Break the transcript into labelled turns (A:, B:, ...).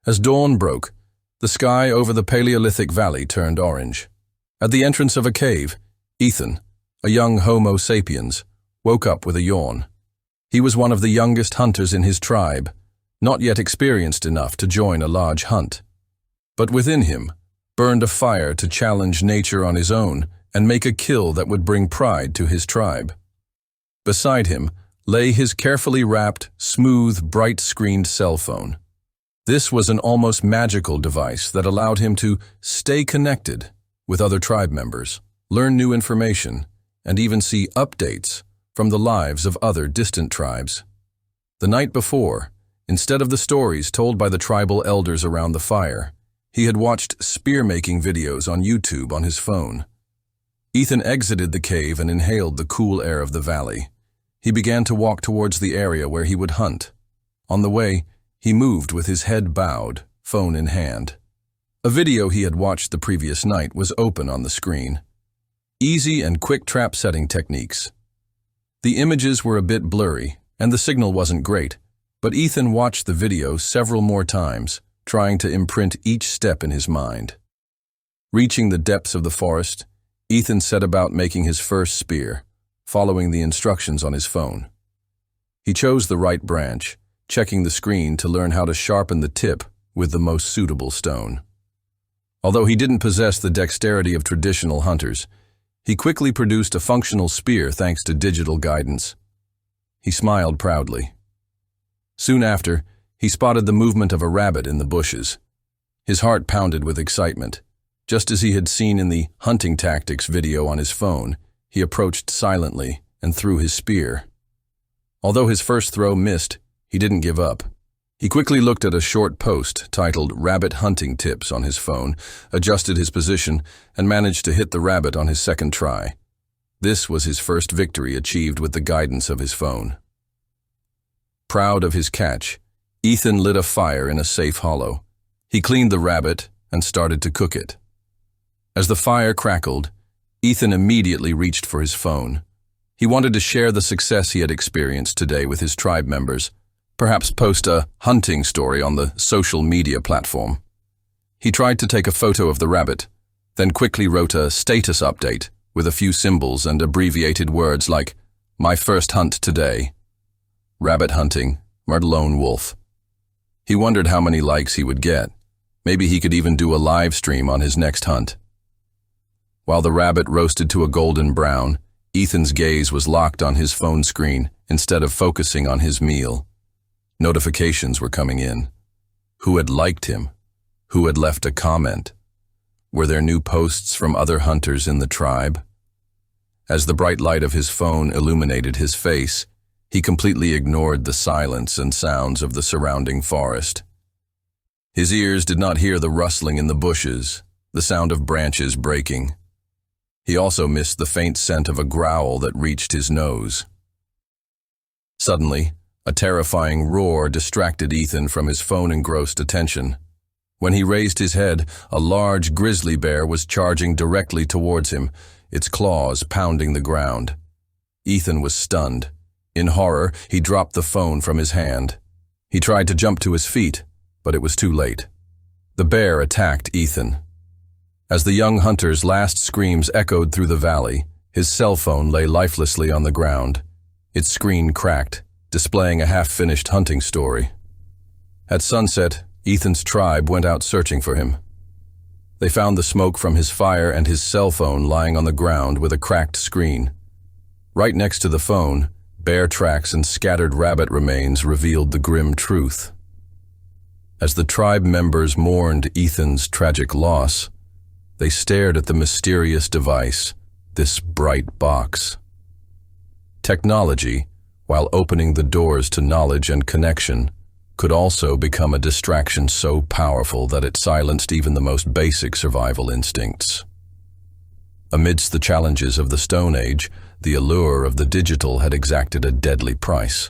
A: As dawn broke, the sky over the Paleolithic valley turned orange. At the entrance of a cave, Ethan, a young Homo Sapiens, woke up with a yawn. He was one of the youngest hunters in his tribe, not yet experienced enough to join a large hunt. But within him burned a fire to challenge nature on his own and make a kill that would bring pride to his tribe. Beside him lay his carefully wrapped, smooth, bright-screened cell phone. This was an almost magical device that allowed him to stay connected with other tribe members, learn new information, and even see updates from the lives of other distant tribes. The night before, instead of the stories told by the tribal elders around the fire, he had watched spear-making videos on YouTube on his phone. Ethan exited the cave and inhaled the cool air of the valley. He began to walk towards the area where he would hunt. On the way, he moved with his head bowed, phone in hand. A video he had watched the previous night was open on the screen. Easy and quick trap setting techniques. The images were a bit blurry, and the signal wasn't great, but Ethan watched the video several more times, trying to imprint each step in his mind. Reaching the depths of the forest, Ethan set about making his first spear, following the instructions on his phone. He chose the right branch, checking the screen to learn how to sharpen the tip with the most suitable stone. Although he didn't possess the dexterity of traditional hunters, he quickly produced a functional spear thanks to digital guidance. He smiled proudly. Soon after, he spotted the movement of a rabbit in the bushes. His heart pounded with excitement. Just as he had seen in the hunting tactics video on his phone, he approached silently and threw his spear. Although his first throw missed, he didn't give up. He quickly looked at a short post titled "Rabbit Hunting Tips" on his phone, adjusted his position, and managed to hit the rabbit on his second try. This was his first victory achieved with the guidance of his phone. Proud of his catch, Ethan lit a fire in a safe hollow. He cleaned the rabbit and started to cook it. As the fire crackled, Ethan immediately reached for his phone. He wanted to share the success he had experienced today with his tribe members, perhaps post a hunting story on the social media platform. He tried to take a photo of the rabbit, then quickly wrote a status update with a few symbols and abbreviated words like, "My first hunt today. Rabbit hunting, lone wolf." He wondered how many likes he would get. Maybe he could even do a live stream on his next hunt. While the rabbit roasted to a golden brown, Ethan's gaze was locked on his phone screen instead of focusing on his meal. Notifications were coming in. Who had liked him? Who had left a comment? Were there new posts from other hunters in the tribe? As the bright light of his phone illuminated his face, he completely ignored the silence and sounds of the surrounding forest. His ears did not hear the rustling in the bushes, the sound of branches breaking. He also missed the faint scent of a growl that reached his nose. Suddenly, a terrifying roar distracted Ethan from his phone-engrossed attention. When he raised his head, a large grizzly bear was charging directly towards him, its claws pounding the ground. Ethan was stunned. In horror, he dropped the phone from his hand. He tried to jump to his feet, but it was too late. The bear attacked Ethan. As the young hunter's last screams echoed through the valley, his cell phone lay lifelessly on the ground. Its screen cracked, displaying a half-finished hunting story. At sunset, Ethan's tribe went out searching for him. They found the smoke from his fire and his cell phone lying on the ground with a cracked screen. Right next to the phone, bear tracks and scattered rabbit remains revealed the grim truth. As the tribe members mourned Ethan's tragic loss, they stared at the mysterious device, this bright box. Technology, while opening the doors to knowledge and connection, could also become a distraction so powerful that it silenced even the most basic survival instincts. Amidst the challenges of the Stone Age, the allure of the digital had exacted a deadly price.